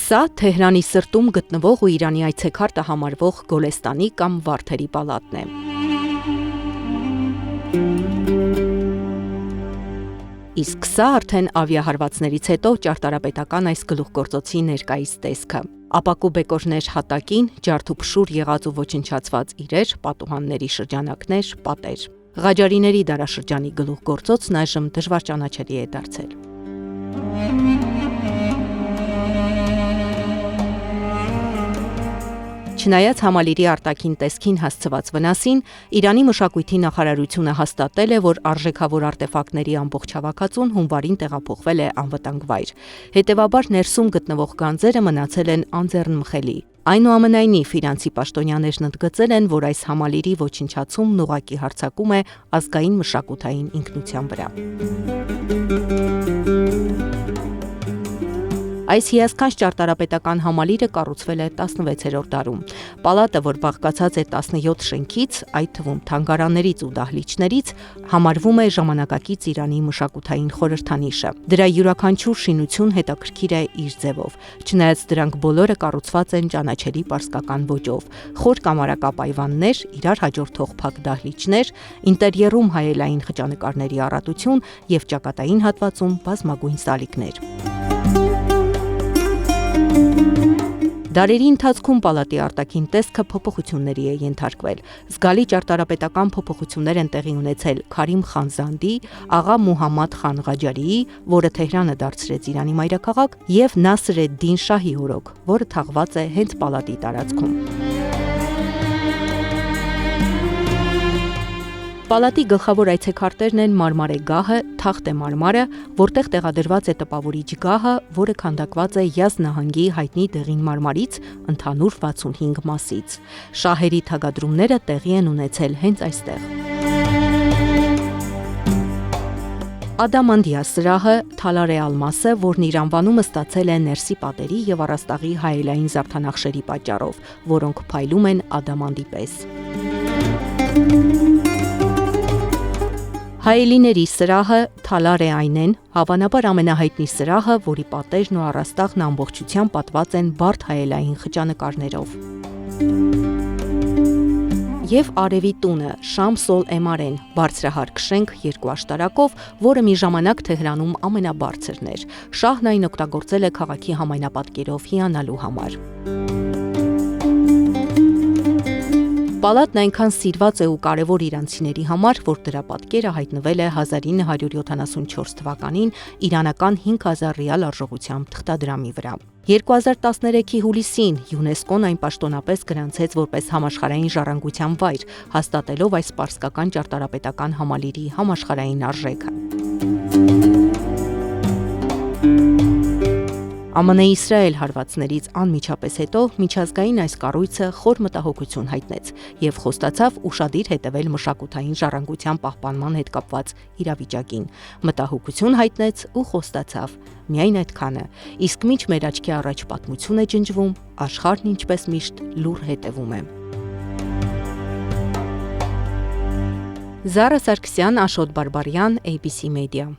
Սա Թեհրանի սրտում գտնվող ու Իրանի այցեքարտը համարվող Գոլեստանի կամ Վարդերի պալատն է։ Իսկ սա արդեն ավիահարվածներից հետո ճարտարապետական այս գլուխգործոցի ներկայիս տեսքը։ Ապակու բեկորներ հատակին, ջարդուփշուր եղած ու ոչնչացված իրեր, պատուհանների շրջանակներ, պատեր։ Ղաջարիների դարաշրջանի գլուխգործոցն այժմ դժվար ճանաչելի է դարձել։ Չնայած Համալիրի արտաքին տեսքին հասցված վնասին, Իրանի մշակույթի նախարարությունը հաստատել է, որ արժեքավոր արտեֆակտների ամբողջ հավաքածուն հունվարին տեղափոխվել է անվտանգ վայր։ Հետևաբար ներսում գտնվող գանձերը մնացել են անձեռնմխելի։ Այնուամենայնիվ, իրանցի պաշտոնյաներն ընդգծել են, որ այս համալիրի ոչնչացումն ուղղակի հարձակում է ազգային մշակութային ինքնության վրա։ Այս հիասքանչ ճարտարապետական համալիրը կառուցվել է 16-րդ դարում։ Պալատը, որ բաղկացած է 17 շենքից, այդ թվում թանգարաններից ու դահլիճներից, համարվում է ժամանակակից Իրանի մշակութային խորհրդանիշը։ Դրա յուրաքանչյուր շինություն հետաքրքիր է իր ձևով, չնայած դրանք բոլորը կառուցված են ճանաչելի պարսկական ոճով՝ խոր կամարակապ այվաններ, իրար հաջորդող փակ դահլիճներ, ինտերիերում հայելային խճանկարների առատություն և ճակատային հատվածում բազմագույն սալիկներ։ Դարերի ընթացքում պալատի արտաքին տեսքը փոփոխությունների է ենթարկվել։ Զգալի ճարտարապետական փոփոխություններ են տեղի ունեցել Քարիմ խան Զանդի, աղա Մուհամմադ խան Ղաջարիի, որը Թեհրանը դարձրեց Իրանի մայրաքաղաք, և Նասր էդ-Դին շահի օրոք, որը թաղված է հենց պալատի տարածքում։ Պալատի գլխավոր այցեքարտերն են Մարմարե գահը, Թախտ Մարմարը, որտեղ տեղադրված է տպավորիչ գահը, որը քանդակված է Յազդ նահանգի հայտնի դեղին մարմարից, ընդհանուր 65 մասից։ Շահերի թագադրումները տեղի են ունեցել հենց այստեղ։ Ադամանդիա սրահը, Թալար ալմասը, որն իր անվանումը ստացել է ներսի պատերի և առաստաղի հայելային զարդանախշերի պատճառով, որոնք փայլում են ադամանդի պես։ Հայելիների սրահը, Թալար Այնեն, հավանաբար ամենահայտնի սրահը, որի պատերն ու առաստաղն ամբողջությամբ պատված են բարդ հայելային խճանկարներով։ Եվ Արևի տունը, Շամս Էմարեն, բարձրահարկ շենք 2 աշտարակով, որը մի ժամանակ Թեհրանում ամենաբարձրն էր։ Շահն այն օգտագործել է քաղաքի համայնապատկերով հիանալու համար։ Պալատն այնքան սիրված է ու կարևոր իրանցիների համար, որ դրա պատկերը հայտնվել է 1974 թվականին իրանական 5000 ռիալ արժողությամբ թղթադրամի վրա։ 2013-ի հուլիսին ՅՈՒՆԵՍԿՕ-ն այն պաշտոնապես գրանցեց որպես համաշխարհային ժառանգության վայր, հաստատելով այս պարսկական ճարտարապետական համալիրի համաշխարհային արժեքը։ ԱՄՆ-Իսրայել հարվածներից անմիջապես հետո միջազգային այս կառույցը խոր մտահոգություն հայտնեց և խոստացավ ուշադիր հետևել մշակութային ժառանգության պահպանման հետ կապված իրավիճակին։ Մտահոգություն հայտնեց ու խոստացավ։ Միայն այդքանը, իսկ մինչ մեր աչքի առաջ պատմություն է ջնջվում, աշխարհն ինչպես միշտ լուռ հետևում է։ Զարա Սարգսյան, Աշոտ Բարբարյան, ABC Media։